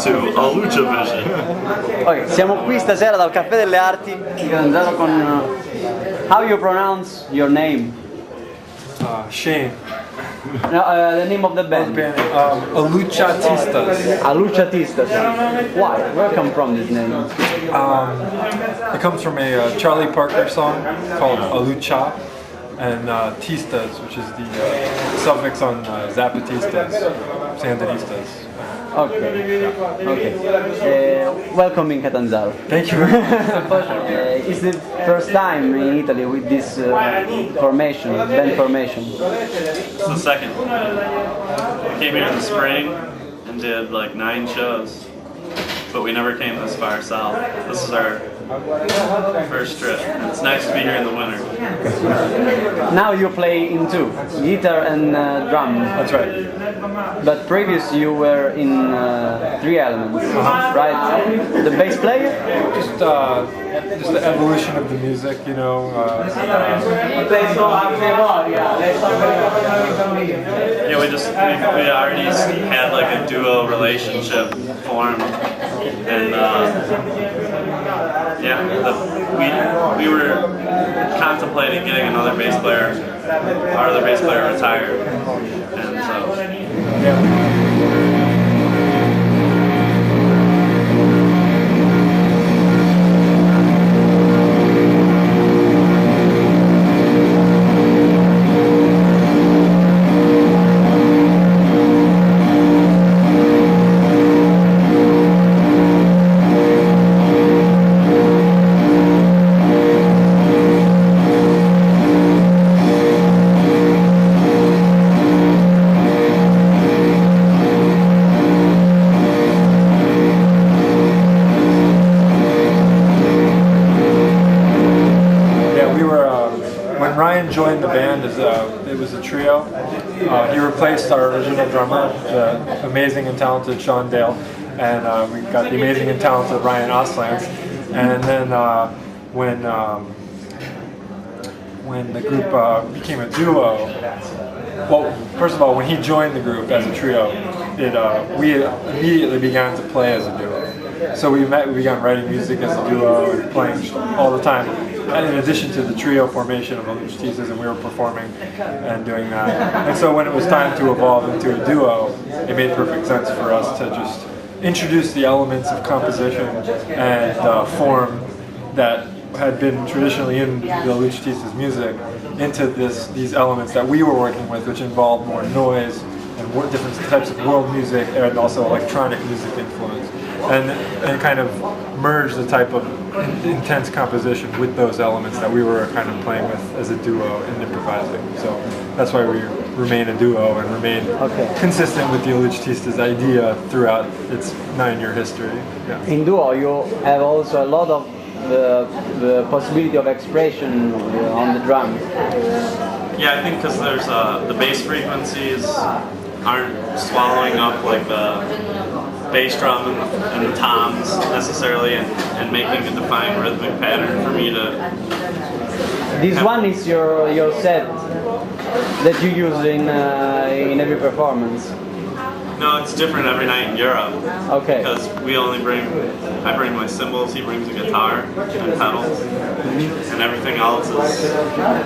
to Ahleuchatistas. Ok, siamo qui stasera dal Caffè delle Arti di Catanzaro con how you pronounce your name? Shane. No, the name of the band. Ahleuchatistas. Ahleuchatistas. Why? Where come from this name? It comes from a Charlie Parker song called Aleucha, and tistas, which is the suffix on Zapatistas, Sandinistas. Okay. Okay. Welcome in Catanzaro. Thank you. It's the first time in Italy with this formation, band formation. It's the second. We came here in the spring and did like 9 shows, but we never came this far south. This is our first trip. It's nice to be here in the winter. Now you play in 2, guitar and drum. That's right. But previous you were in 3 elements, right? The bass player? Just the evolution of the music, you know. Yeah, we already had like a duo relationship formed, and we were contemplating getting another bass player. Our other bass player retired, and so. Joined the band as it was a trio. He replaced our original drummer, the amazing and talented Sean Dale, and we got the amazing and talented Ryan Oslands. And then when the group became a duo, well, first of all, when he joined the group as a trio, we immediately began to play as a duo. So we began writing music as a duo and playing all the time. And in addition to the trio formation of Aleuchatistas, and we were performing and doing that. And so when it was time to evolve into a duo, it made perfect sense for us to just introduce the elements of composition and form that had been traditionally in the Aleuchatistas music into these elements that we were working with, which involved more noise and different types of world music and also electronic music influence. And kind of merge the type of intense composition with those elements that we were kind of playing with as a duo and improvising. So that's why we remain a duo and remain consistent with the Aleuchatistas idea throughout its 9-year history. Yeah. In duo you have also a lot of the possibility of expression on the drum. Yeah, I think because there's the bass frequencies aren't swallowing up like the bass drum and the toms necessarily, and making a defined rhythmic pattern for me to. This one is your set that you use in every performance. No, it's different every night in Europe. Okay. Because I bring my cymbals, he brings a guitar and pedals, and everything else is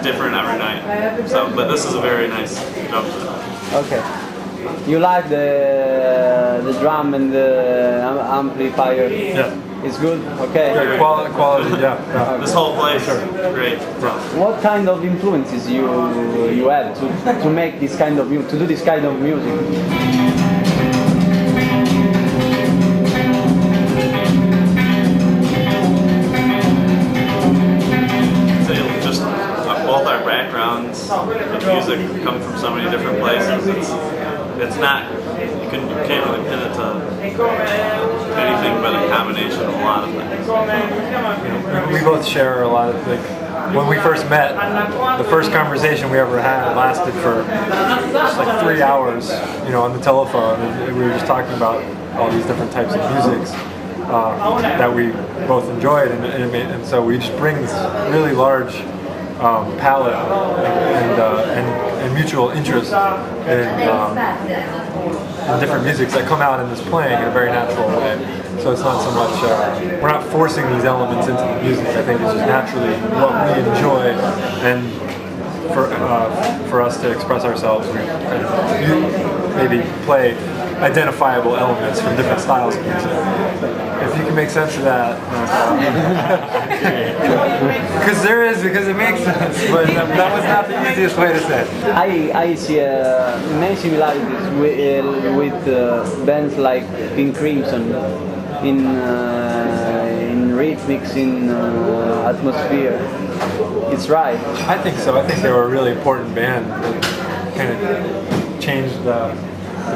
different every night. So, but this is a very nice drum set. Okay. You like the drum and the amplifier? Yeah. It's good? Okay. Yeah, quality, yeah. This whole place is great. What kind of influences you have to make this kind of to do this kind of music? Both our backgrounds, the music come from so many different places. It's not, you can't really pin it to anything but a combination of a lot of things. We both share a lot of, like, when we first met, the first conversation we ever had lasted for just like 3 hours, you know, on the telephone, and we were just talking about all these different types of musics that we both enjoyed, and so we just bring this really large palette and mutual interest in different musics that come out in this playing in a very natural way. So it's not so much, we're not forcing these elements into the music. I think it's just naturally what we enjoy, and for us to express ourselves, we kind of maybe play identifiable elements from different styles of music. If you can make sense of that, because it makes sense, but that was not the easiest way to say it. I see many similarities with bands like Pink Crimson in rhythmics, in atmosphere. It's right. I think so. I think they were a really important band that kind of changed the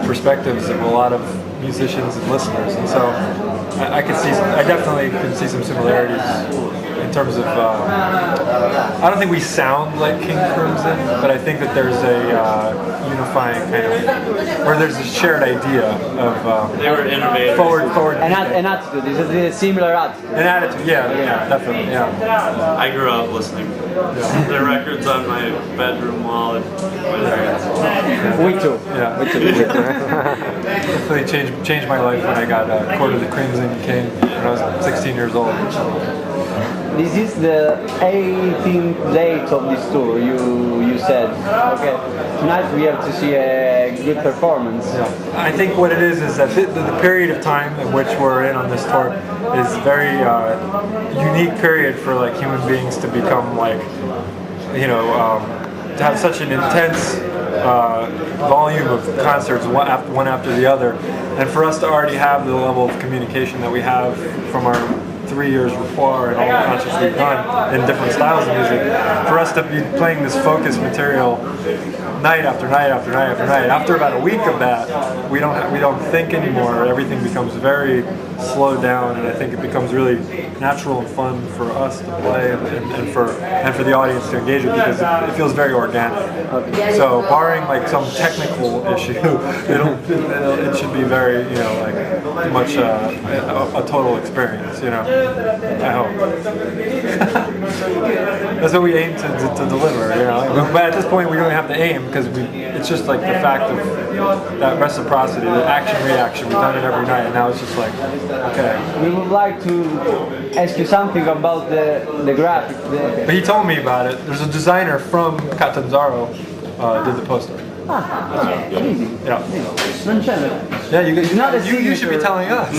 perspectives of a lot of musicians and listeners, and so I definitely can see some similarities in terms of, I don't think we sound like King Crimson, but I think that there's a unifying kind of, or there's a shared idea of they were innovators. Forward. An attitude, is a similar attitude. An attitude, yeah, definitely, yeah. I grew up listening to their records on my bedroom wall. We too. Yeah. We too. Definitely changed my life when I got Court of the Crimson King when I was 16 years old. This is the 18th date of this tour, you said. Okay. Tonight we have to see a good performance. Yeah. I think what it is that the period of time in which we're in on this tour is a very unique period for like human beings to become like, to have such an intense volume of concerts one after the other, and for us to already have the level of communication that we have from our 3 years repertoire and all the concerts we've done in different styles of music, for us to be playing this focused material night after night after night after night. After about a week of that, we don't think anymore. Everything becomes very slowed down, and I think it becomes really natural and fun for us to play and for the audience to engage with, because it feels very organic. So barring like some technical issue, it should be very like much a total experience. I hope. That's what we aim to deliver. But at this point, we don't have to aim, because it's just like the fact of that reciprocity, the action-reaction. We've done it every night, and now it's just like, okay. We would like to ask you something about the graphic. But he told me about it. There's a designer from Catanzaro did the poster. Easy. Yeah. Non c'è. Yeah, you should be telling us.